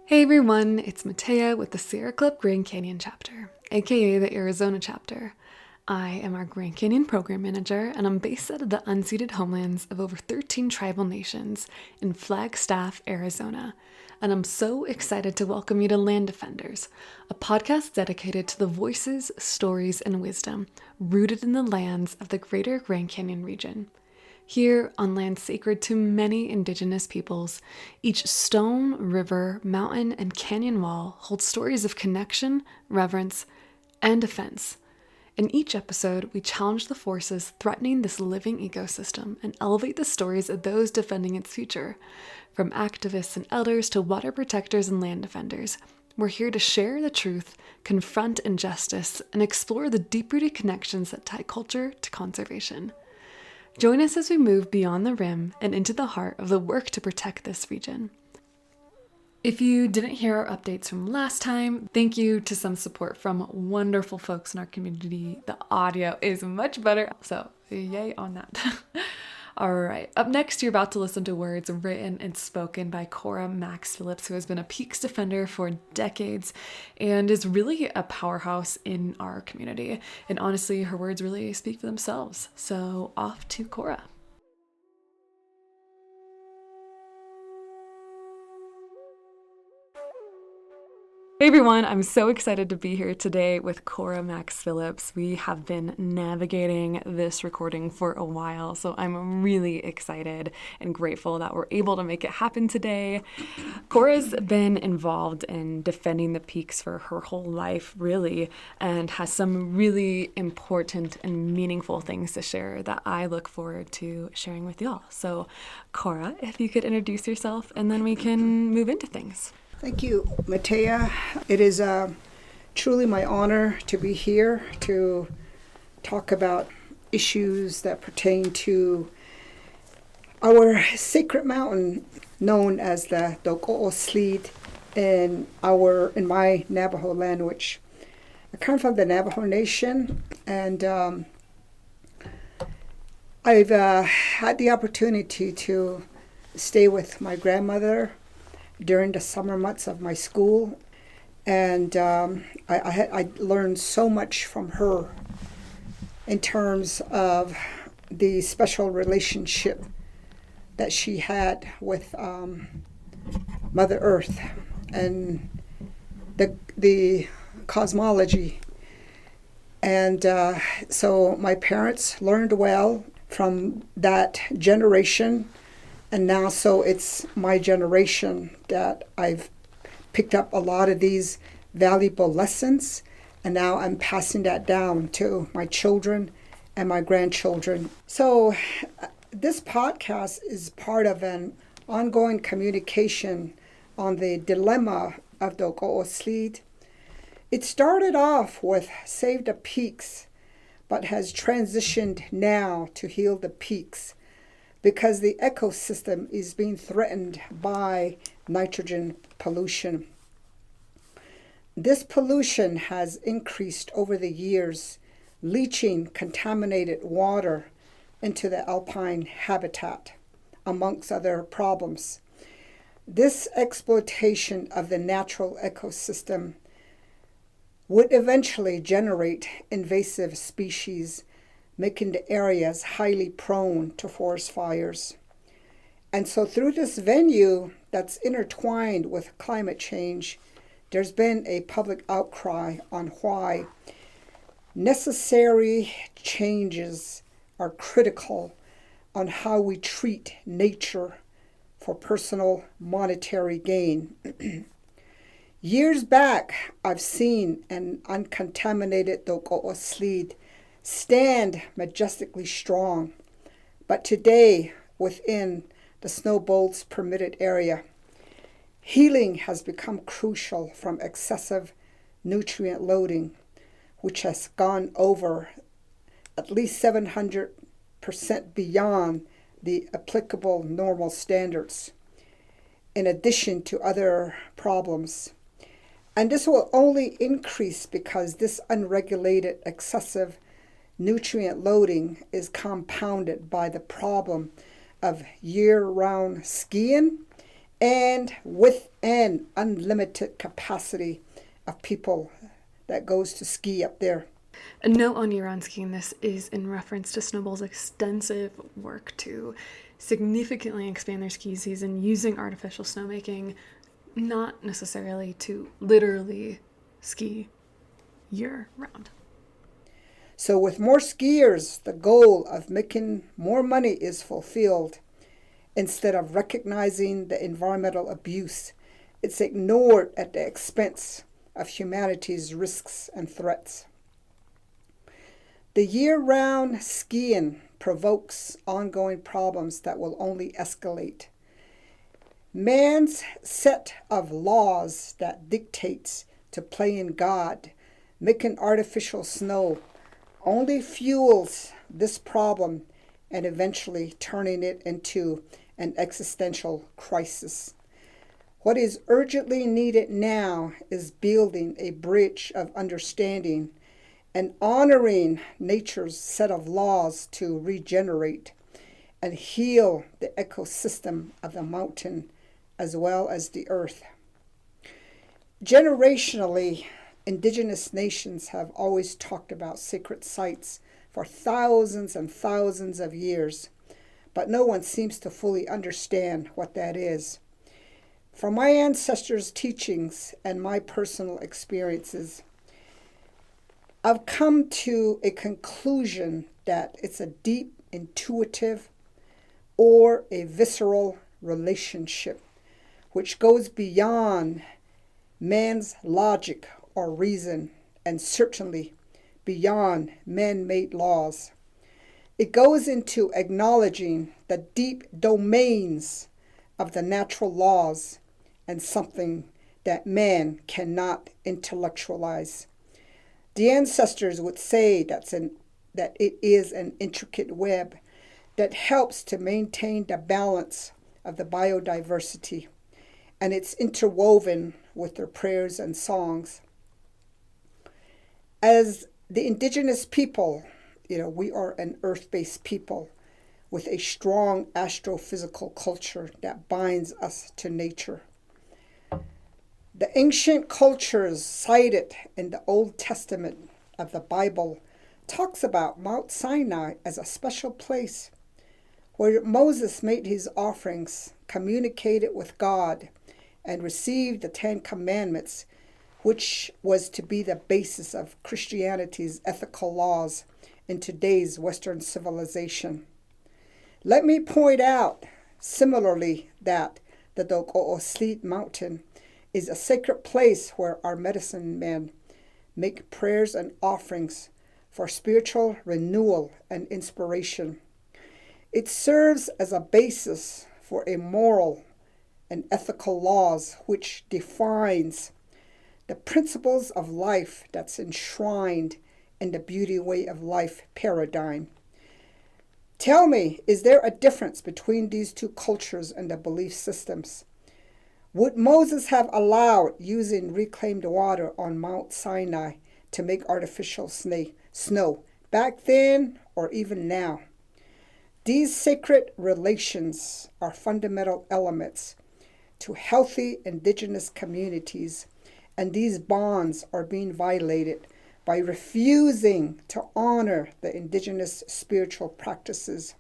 Hey everyone, it's Mattea with the Sierra Club Grand Canyon chapter, aka the Arizona chapter. I am our Grand Canyon program manager, and I'm based out of the unceded homelands of over 13 tribal nations in Flagstaff, Arizona. And I'm so excited to welcome you to Land Defenders, a podcast dedicated to the voices, stories, and wisdom rooted in the lands of the greater Grand Canyon region. Here, on land sacred to many Indigenous peoples, each stone, river, mountain, and canyon wall holds stories of connection, reverence, and defense. In each episode, we challenge the forces threatening this living ecosystem and elevate the stories of those defending its future. From activists and elders to water protectors and land defenders, we're here to share the truth, confront injustice, and explore the deep-rooted connections that tie culture to conservation. Join us as we move beyond the rim and into the heart of the work to protect this region. If you didn't hear our updates from last time, thank you to some support from wonderful folks in our community. The audio is much better, so yay on that. All right, up next, you're about to listen to words written and spoken by Cora Maxx-Phillips, who has been a peaks defender for decades and is really a powerhouse in our community. And honestly, her words really speak for themselves. So off to Cora. Hey everyone, I'm so excited to be here today with Cora Maxx-Phillips. We have been navigating this recording for a while, so I'm really excited and grateful that we're able to make it happen today. Cora's been involved in defending the peaks for her whole life, really, and has some really important and meaningful things to share that I look forward to sharing with y'all. So, Cora, if you could introduce yourself, and then we can move into things. Thank you, Mattea. It is truly my honor to be here to talk about issues that pertain to our sacred mountain known as the Goetz in my Navajo language. I come from the Navajo Nation, and I've had the opportunity to stay with my grandmother during the summer months of my school, and I learned so much from her in terms of the special relationship that she had with Mother Earth and the cosmology. And so my parents learned well from that generation. And now, so it's my generation that I've picked up a lot of these valuable lessons, and now I'm passing that down to my children and my grandchildren. So this podcast is part of an ongoing communication on the dilemma of the Goetz. It started off with Save the Peaks, but has transitioned now to Heal the Peaks, because the ecosystem is being threatened by nitrogen pollution. This pollution has increased over the years, leaching contaminated water into the alpine habitat, amongst other problems. This exploitation of the natural ecosystem would eventually generate invasive species, making the areas highly prone to forest fires. And so through this venue that's intertwined with climate change, there's been a public outcry on why necessary changes are critical on how we treat nature for personal monetary gain. Years back, I've seen an uncontaminated Goetz stand majestically strong, but today, within the Snowbowl's permitted area, healing has become crucial from excessive nutrient loading, which has gone over at least 700% beyond the applicable normal standards, in addition to other problems. And this will only increase because this unregulated, excessive nutrient loading is compounded by the problem of year-round skiing and with an unlimited capacity of people that goes to ski up there. A note on year-round skiing, this is in reference to Snowbowl's extensive work to significantly expand their ski season using artificial snowmaking, not necessarily to literally ski year-round. So with more skiers, the goal of making more money is fulfilled. Instead of recognizing the environmental abuse, it's ignored at the expense of humanity's risks and threats. The year-round skiing provokes ongoing problems that will only escalate. Man's set of laws that dictates to playing God, making artificial snow, only fuels this problem and eventually turning it into an existential crisis. What is urgently needed now is building a bridge of understanding and honoring nature's set of laws to regenerate and heal the ecosystem of the mountain as well as the earth. Generationally, Indigenous nations have always talked about sacred sites for thousands and thousands of years, but no one seems to fully understand what that is. From my ancestors' teachings and my personal experiences, I've come to a conclusion that it's a deep, intuitive, or a visceral relationship which goes beyond man's logic or reason, and certainly beyond man-made laws. It goes into acknowledging the deep domains of the natural laws and something that man cannot intellectualize. The ancestors would say that it is an intricate web that helps to maintain the balance of the biodiversity, and it's interwoven with their prayers and songs. As the Indigenous people, we are an earth-based people with a strong astrophysical culture that binds us to nature. The ancient cultures cited in the Old Testament of the Bible talks about Mount Sinai as a special place where Moses made his offerings, communicated with God, and received the Ten Commandments, which was to be the basis of Christianity's ethical laws in today's Western civilization. Let me point out, similarly, that the Goetz mountain is a sacred place where our medicine men make prayers and offerings for spiritual renewal and inspiration. It serves as a basis for a moral and ethical laws which defines the principles of life that's enshrined in the beauty way of life paradigm. Tell me, is there a difference between these two cultures and the belief systems? Would Moses have allowed using reclaimed water on Mount Sinai to make artificial snow back then or even now? These sacred relations are fundamental elements to healthy Indigenous communities, and these bonds are being violated by refusing to honor the Indigenous spiritual practices.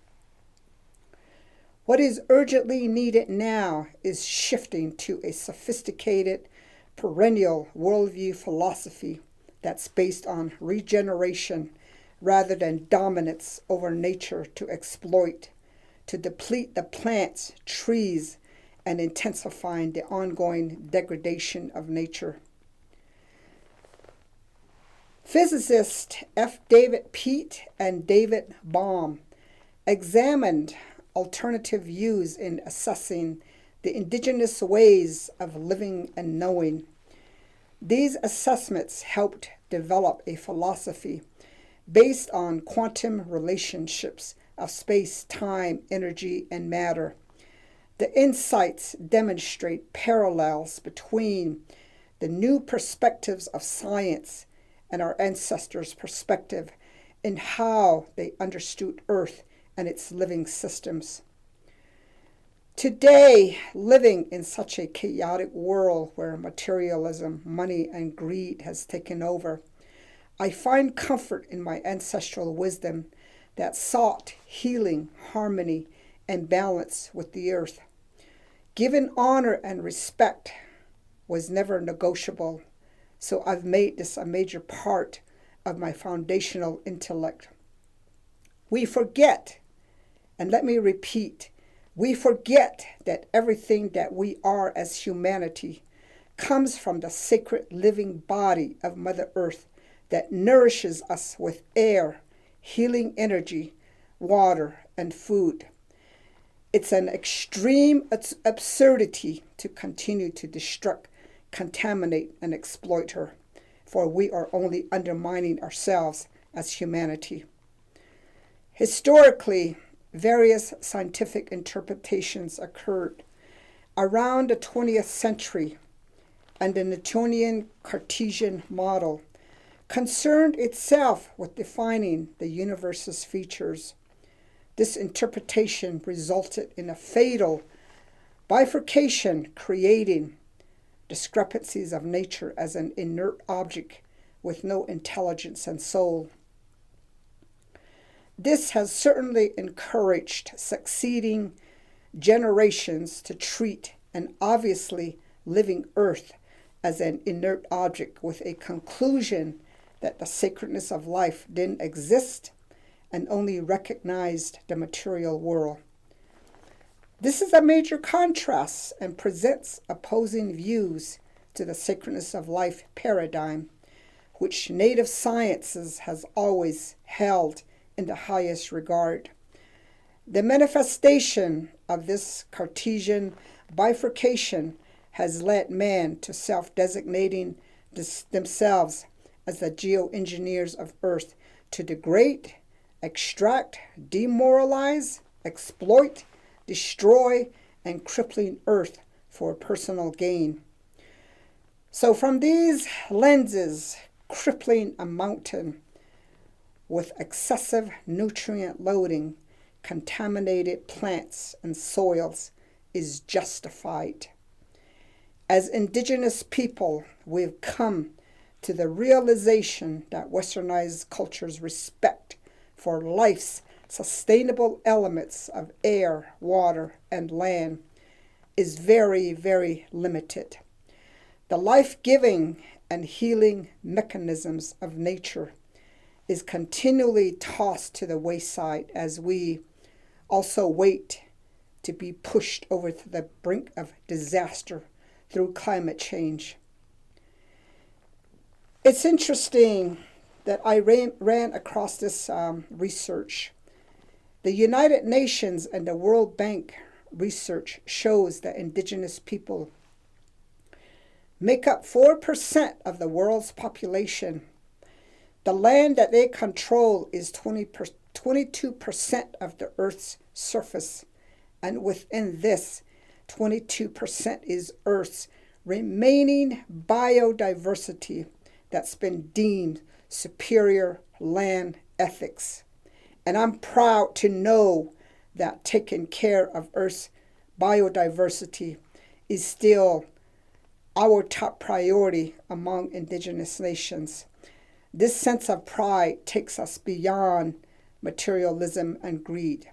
What is urgently needed now is shifting to a sophisticated, perennial worldview philosophy that's based on regeneration rather than dominance over nature to exploit, to deplete the plants, trees, and intensifying the ongoing degradation of nature. Physicists F. David Peat and David Baum examined alternative views in assessing the indigenous ways of living and knowing. These assessments helped develop a philosophy based on quantum relationships of space, time, energy, and matter. The insights demonstrate parallels between the new perspectives of science and our ancestors' perspective, in how they understood Earth and its living systems. Today, living in such a chaotic world where materialism, money, and greed has taken over, I find comfort in my ancestral wisdom that sought healing, harmony, and balance with the earth. Given honor and respect was never negotiable, so I've made this a major part of my foundational intellect. We forget, and let me repeat, we forget that everything that we are as humanity comes from the sacred living body of Mother Earth that nourishes us with air, healing energy, water, and food. It's an extreme absurdity to continue to destruct, contaminate, and exploit her, for we are only undermining ourselves as humanity. Historically, various scientific interpretations occurred around the 20th century, and the Newtonian Cartesian model concerned itself with defining the universe's features. This interpretation resulted in a fatal bifurcation, creating discrepancies of nature as an inert object with no intelligence and soul. This has certainly encouraged succeeding generations to treat an obviously living earth as an inert object, with a conclusion that the sacredness of life didn't exist and only recognized the material world. This is a major contrast and presents opposing views to the sacredness of life paradigm, which native sciences has always held in the highest regard. The manifestation of this Cartesian bifurcation has led man to self-designating themselves as the geoengineers of Earth to degrade, extract, demoralize, exploit, destroy, and crippling Earth for personal gain. So from these lenses, crippling a mountain with excessive nutrient loading, contaminated plants and soils is justified. As indigenous people, we've come to the realization that westernized culture's respect for life's sustainable elements of air, water, and land is very, very limited. The life-giving and healing mechanisms of nature is continually tossed to the wayside as we also wait to be pushed over to the brink of disaster through climate change. It's interesting that I ran across this research. The United Nations and the World Bank research shows that indigenous people make up 4% of the world's population. The land that they control is 22% of the Earth's surface, and within this, 22% is Earth's remaining biodiversity that's been deemed superior land ethics. And I'm proud to know that taking care of Earth's biodiversity is still our top priority among indigenous nations. This sense of pride takes us beyond materialism and greed.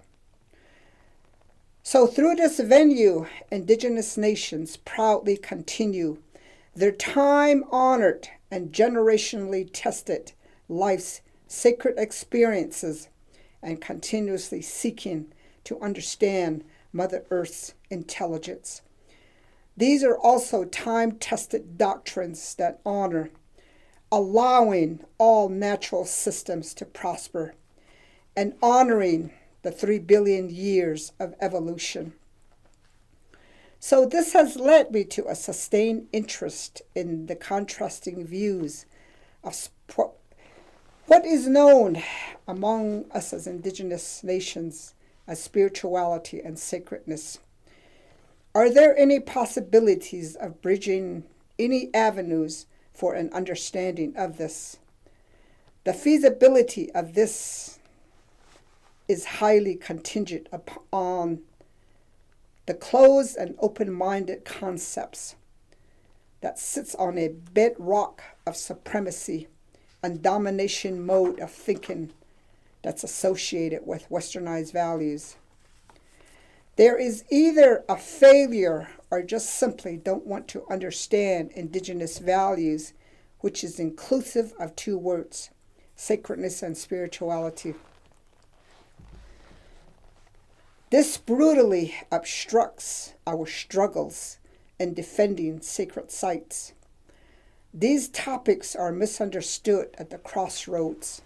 So through this venue, indigenous nations proudly continue their time-honored and generationally tested life's sacred experiences and continuously seeking to understand Mother Earth's intelligence. These are also time-tested doctrines that honor allowing all natural systems to prosper and honoring the 3 billion years of evolution. So this has led me to a sustained interest in the contrasting views of what is known among us as indigenous nations as spirituality and sacredness. Are there any possibilities of bridging any avenues for an understanding of this? The feasibility of this is highly contingent upon the closed and open-minded concepts that sits on a bedrock of supremacy and domination mode of thinking that's associated with westernized values. There is either a failure or just simply don't want to understand indigenous values, which is inclusive of two words, sacredness and spirituality. This brutally obstructs our struggles in defending sacred sites. These topics are misunderstood at the crossroads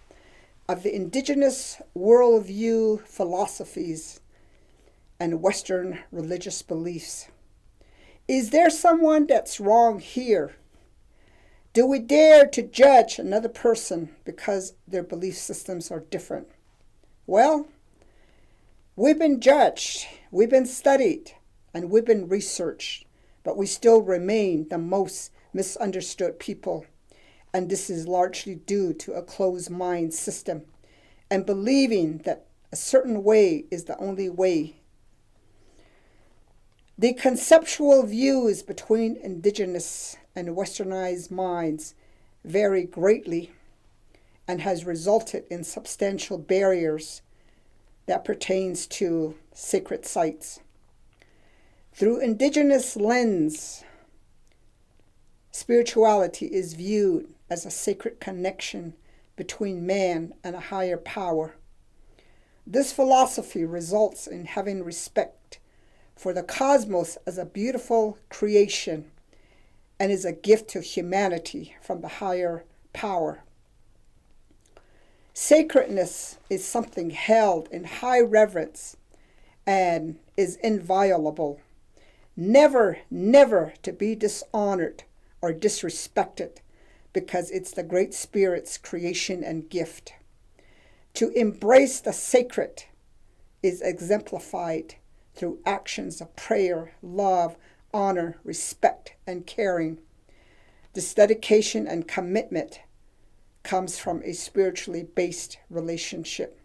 of the indigenous worldview philosophies and Western religious beliefs. Is there someone that's wrong here? Do we dare to judge another person because their belief systems are different? Well, we've been judged, we've been studied, and we've been researched, but we still remain the most misunderstood people. And this is largely due to a closed mind system and believing that a certain way is the only way. The conceptual views between indigenous and westernized minds vary greatly and has resulted in substantial barriers that pertains to sacred sites. Through indigenous lens, spirituality is viewed as a sacred connection between man and a higher power. This philosophy results in having respect for the cosmos as a beautiful creation and is a gift to humanity from the higher power. Sacredness is something held in high reverence and is inviolable, never, never to be dishonored or disrespected because it's the Great Spirit's creation and gift. To embrace the sacred is exemplified through actions of prayer, love, honor, respect, and caring. This dedication and commitment comes from a spiritually based relationship.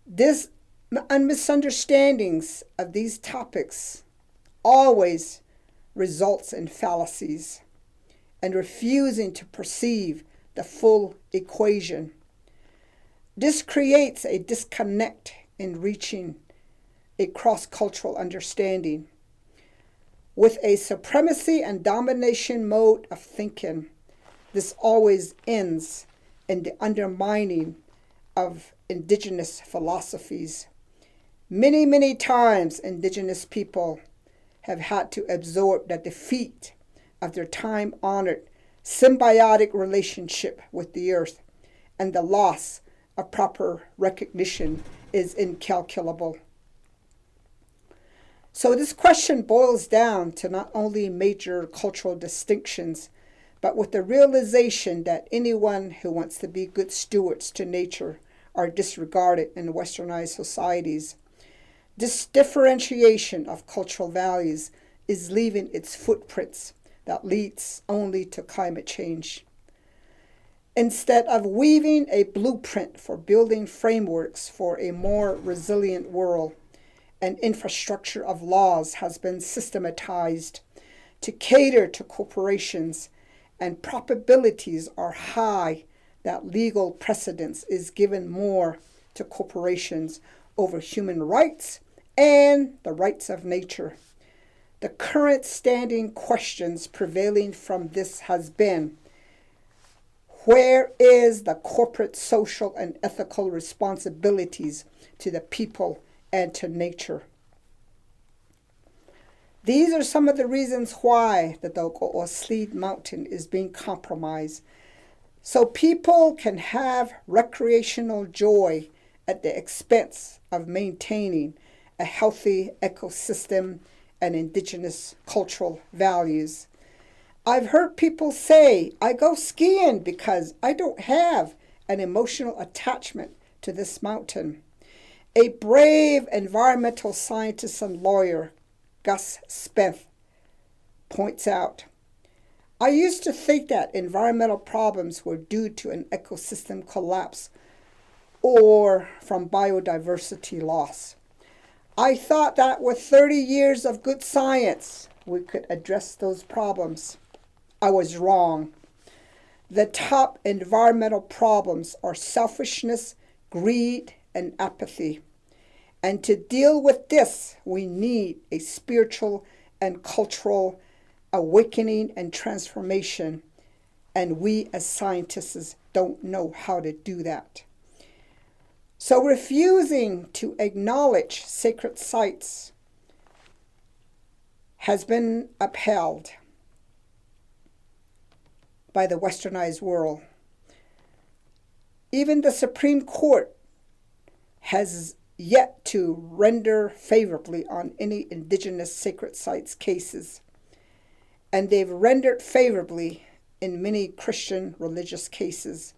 This misunderstandings of these topics always results in fallacies and refusing to perceive the full equation. This creates a disconnect in reaching a cross-cultural understanding. With a supremacy and domination mode of thinking, this always ends in the undermining of indigenous philosophies. Many, many times indigenous people have had to absorb the defeat of their time-honored symbiotic relationship with the earth, and the loss of proper recognition is incalculable. So this question boils down to not only major cultural distinctions, but with the realization that anyone who wants to be good stewards to nature are disregarded in westernized societies. This differentiation of cultural values is leaving its footprints that leads only to climate change. Instead of weaving a blueprint for building frameworks for a more resilient world, an infrastructure of laws has been systematized to cater to corporations, and probabilities are high that legal precedence is given more to corporations over human rights and the rights of nature. The current standing questions prevailing from this has been, where is the corporate social and ethical responsibilities to the people and to nature? These are some of the reasons why the Goetz mountain is being compromised, so people can have recreational joy at the expense of maintaining a healthy ecosystem and indigenous cultural values. I've heard people say, I go skiing because I don't have an emotional attachment to this mountain. A brave environmental scientist and lawyer, Gus Spence, points out, I used to think that environmental problems were due to an ecosystem collapse or from biodiversity loss. I thought that with 30 years of good science, we could address those problems. I was wrong. The top environmental problems are selfishness, greed, and apathy. And to deal with this, we need a spiritual and cultural awakening and transformation. And we as scientists don't know how to do that. So refusing to acknowledge sacred sites has been upheld by the westernized world. Even the Supreme Court has yet to render favorably on any indigenous sacred sites cases, and they've rendered favorably in many Christian religious cases.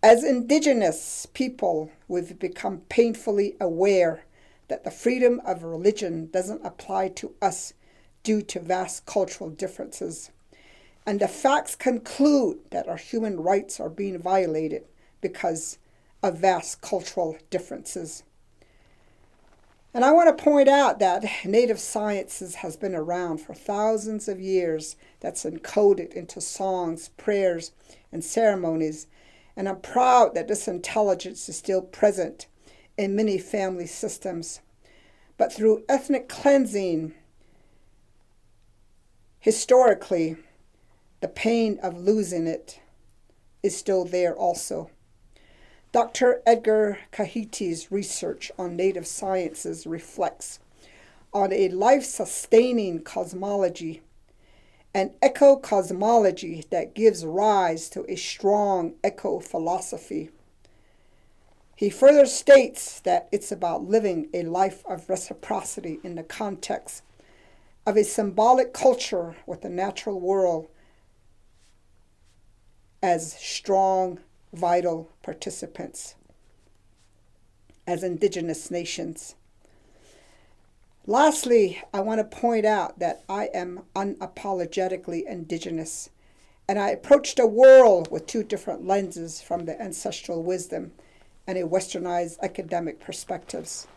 As indigenous people, we've become painfully aware that the freedom of religion doesn't apply to us due to vast cultural differences. And the facts conclude that our human rights are being violated because of vast cultural differences. And I want to point out that native sciences has been around for thousands of years. That's encoded into songs, prayers, and ceremonies. And I'm proud that this intelligence is still present in many family systems. But through ethnic cleansing, historically, the pain of losing it is still there also. Dr. Edgar Kahiti's research on native sciences reflects on a life-sustaining cosmology, an eco-cosmology that gives rise to a strong eco-philosophy. He further states that it's about living a life of reciprocity in the context of a symbolic culture with the natural world as strong, vital participants, as indigenous nations. Lastly, I want to point out that I am unapologetically indigenous, and I approach the world with two different lenses from the ancestral wisdom and a westernized academic perspectives.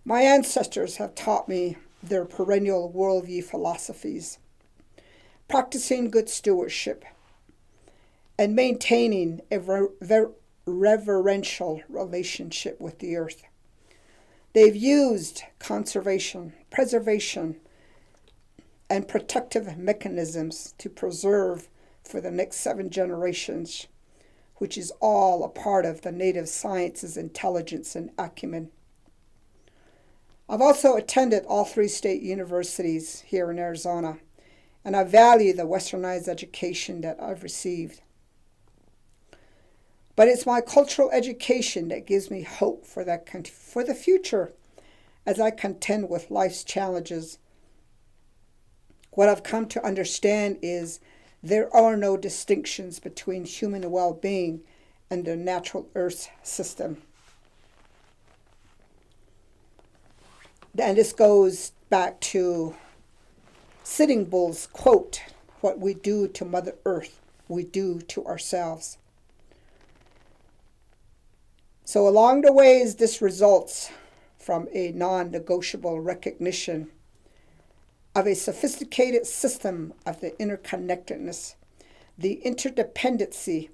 My ancestors have taught me their perennial worldview philosophies, practicing good stewardship, and maintaining a reverential relationship with the earth. They've used conservation, preservation, and protective mechanisms to preserve for the next 7 generations, which is all a part of the native sciences intelligence and acumen. I've also attended all 3 state universities here in Arizona, and I value the westernized education that I've received. But it's my cultural education that gives me hope for the future as I contend with life's challenges. What I've come to understand is there are no distinctions between human well-being and the natural earth system. And this goes back to Sitting Bull's quote, "What we do to Mother Earth, we do to ourselves." So along the ways, this results from a non-negotiable recognition of a sophisticated system of the interconnectedness, the interdependency,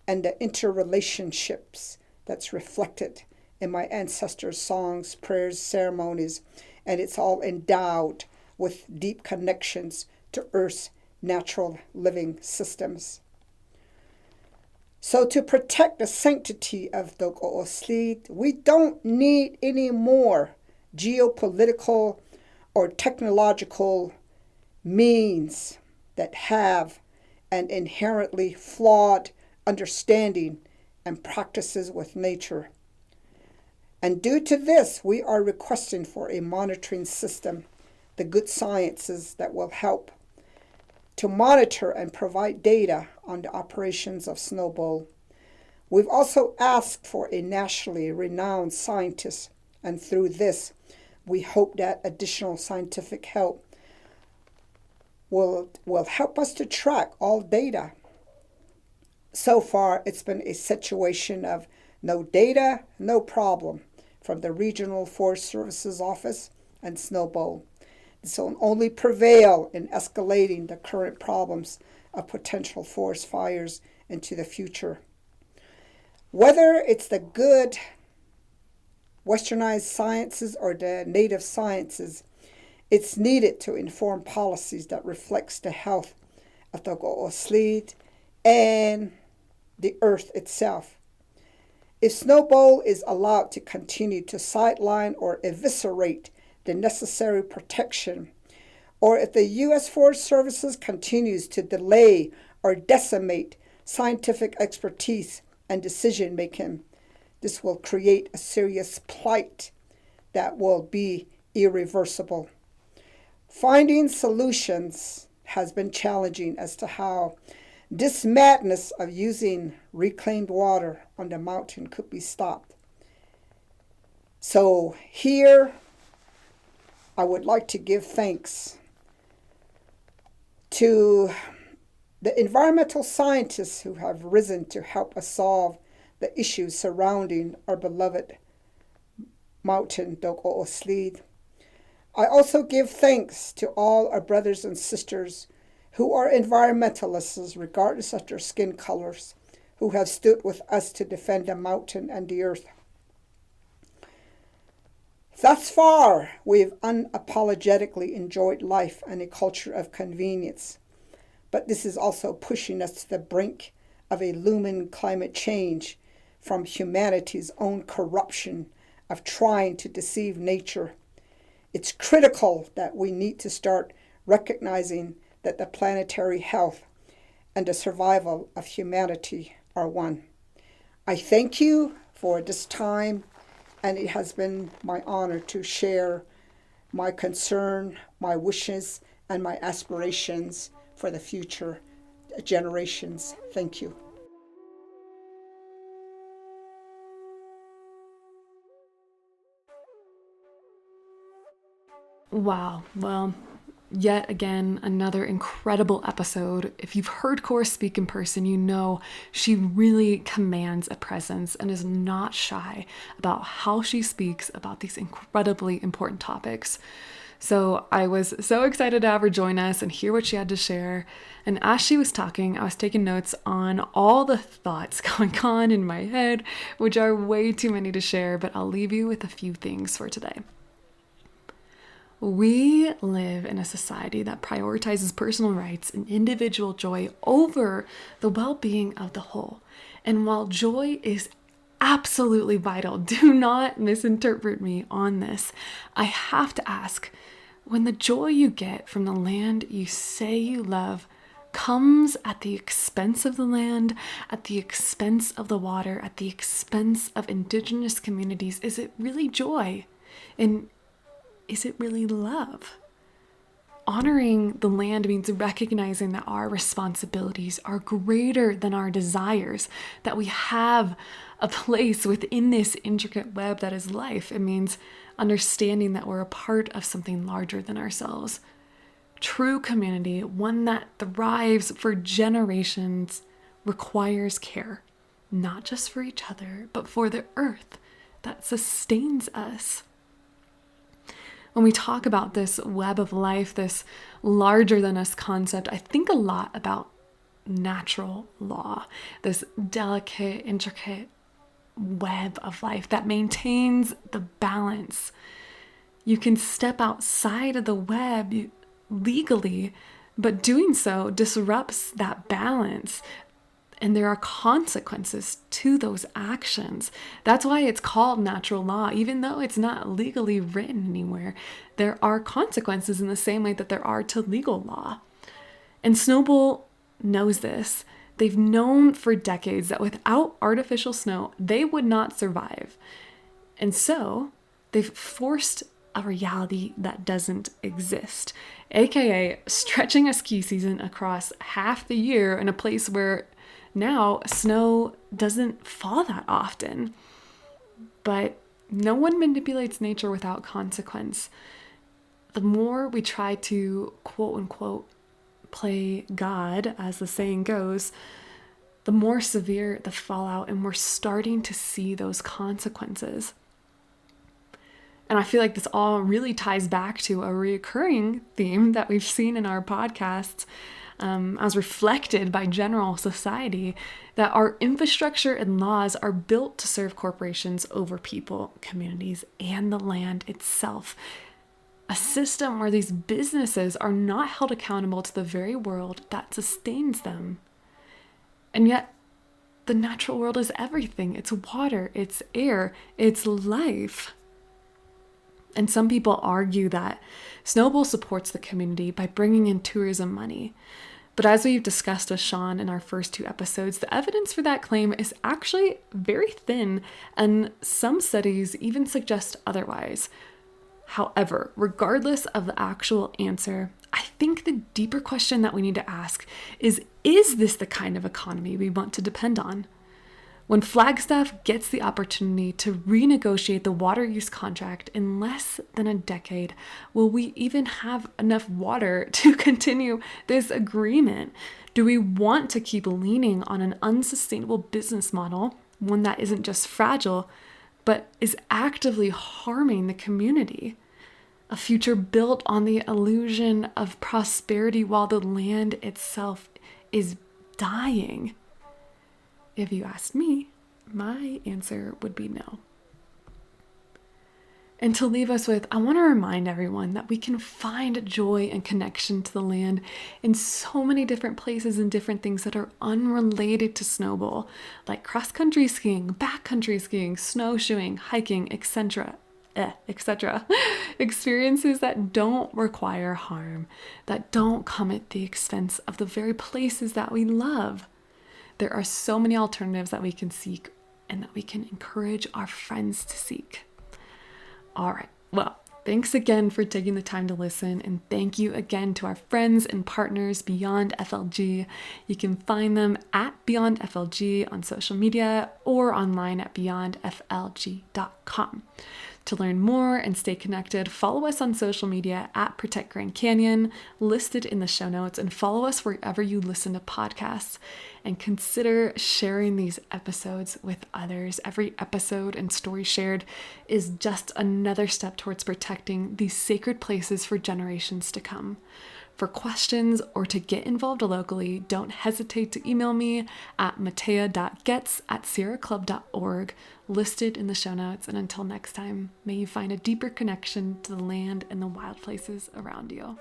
and the interrelationships that's reflected in my ancestors' songs, prayers, ceremonies, and it's all endowed with deep connections to Earth's natural living systems. So to protect the sanctity of the Goetz, we don't need any more geopolitical or technological means that have an inherently flawed understanding and practices with nature. And due to this, we are requesting for a monitoring system, the good sciences that will help to monitor and provide data on the operations of Snowbowl. We've also asked for a nationally renowned scientist, and through this, we hope that additional scientific help will help us to track all data. So far, it's been a situation of no data, no problem from the Regional Forest Services Office and Snowbowl. This will only prevail in escalating the current problems of potential forest fires into the future. Whether it's the good westernized sciences or the native sciences, it's needed to inform policies that reflects the health of the Goetz and the earth itself. If Snowbowl is allowed to continue to sideline or eviscerate the necessary protection, or if the U.S. Forest Services continues to delay or decimate scientific expertise and decision making, this will create a serious plight that will be irreversible. Finding solutions has been challenging as to how this madness of using reclaimed water on the mountain could be stopped. So here, I would like to give thanks to the environmental scientists who have risen to help us solve the issues surrounding our beloved mountain, the Goetz. I also give thanks to all our brothers and sisters who are environmentalists regardless of their skin colors, who have stood with us to defend the mountain and the earth. Thus far, we've unapologetically enjoyed life and a culture of convenience, but this is also pushing us to the brink of a looming climate change from humanity's own corruption of trying to deceive nature. It's critical that we need to start recognizing that the planetary health and the survival of humanity are one. I thank you for this time, and it has been my honor to share my concern, my wishes, and my aspirations for the future generations. Thank you. Wow. Well, yet again, another incredible episode. If you've heard Cora speak in person, you know she really commands a presence and is not shy about how she speaks about these incredibly important topics. So I was so excited to have her join us and hear what she had to share. And as she was talking, I was taking notes on all the thoughts going on in my head, which are way too many to share, but I'll leave you with a few things for today. We live in a society that prioritizes personal rights and individual joy over the well-being of the whole. And while joy is absolutely vital, do not misinterpret me on this, I have to ask, when the joy you get from the land you say you love comes at the expense of the land, at the expense of the water, at the expense of Indigenous communities, is it really joy? And is it really love? Honoring the land means recognizing that our responsibilities are greater than our desires, that we have a place within this intricate web that is life. It means understanding that we're a part of something larger than ourselves. True community, one that thrives for generations, requires care, not just for each other, but for the earth that sustains us. When we talk about this web of life, this larger than us concept, I think a lot about natural law, this delicate, intricate web of life that maintains the balance. You can step outside of the web legally, but doing so disrupts that balance. And there are consequences to those actions. That's why it's called natural law. Even though it's not legally written anywhere, there are consequences in the same way that there are to legal law. And Snowbowl knows this. They've known for decades that without artificial snow, they would not survive. And so they've forced a reality that doesn't exist, aka stretching a ski season across half the year in a place where now snow doesn't fall that often. But no one manipulates nature without consequence. The more we try to quote unquote play God, as the saying goes, the more severe the fallout, and we're starting to see those consequences. And I feel like this all really ties back to a recurring theme that we've seen in our podcasts, as reflected by general society, that our infrastructure and laws are built to serve corporations over people, communities, and the land itself. A system where these businesses are not held accountable to the very world that sustains them. And yet, the natural world is everything. It's water, it's air, it's life. And some people argue that Snowbowl supports the community by bringing in tourism money. But as we've discussed with Sean in our first 2 episodes, the evidence for that claim is actually very thin, and some studies even suggest otherwise. However, regardless of the actual answer, I think the deeper question that we need to ask is this the kind of economy we want to depend on? When Flagstaff gets the opportunity to renegotiate the water use contract in less than a decade, will we even have enough water to continue this agreement? Do we want to keep leaning on an unsustainable business model, one that isn't just fragile, but is actively harming the community? A future built on the illusion of prosperity while the land itself is dying? If you asked me, my answer would be no. And to leave us with, I want to remind everyone that we can find joy and connection to the land in so many different places and different things that are unrelated to Snowbowl, like cross-country skiing, backcountry skiing, snowshoeing, hiking, etc. Experiences that don't require harm, that don't come at the expense of the very places that we love. There are so many alternatives that we can seek and that we can encourage our friends to seek. All right, well, thanks again for taking the time to listen, and thank you again to our friends and partners Beyond FLG. You can find them at Beyond FLG on social media or online at beyondflg.com. To learn more and stay connected, follow us on social media at Protect Grand Canyon, listed in the show notes, and follow us wherever you listen to podcasts. And consider sharing these episodes with others. Every episode and story shared is just another step towards protecting these sacred places for generations to come. For questions or to get involved locally, don't hesitate to email me at mattea.goetz@sierraclub.org, listed in the show notes. And until next time, may you find a deeper connection to the land and the wild places around you.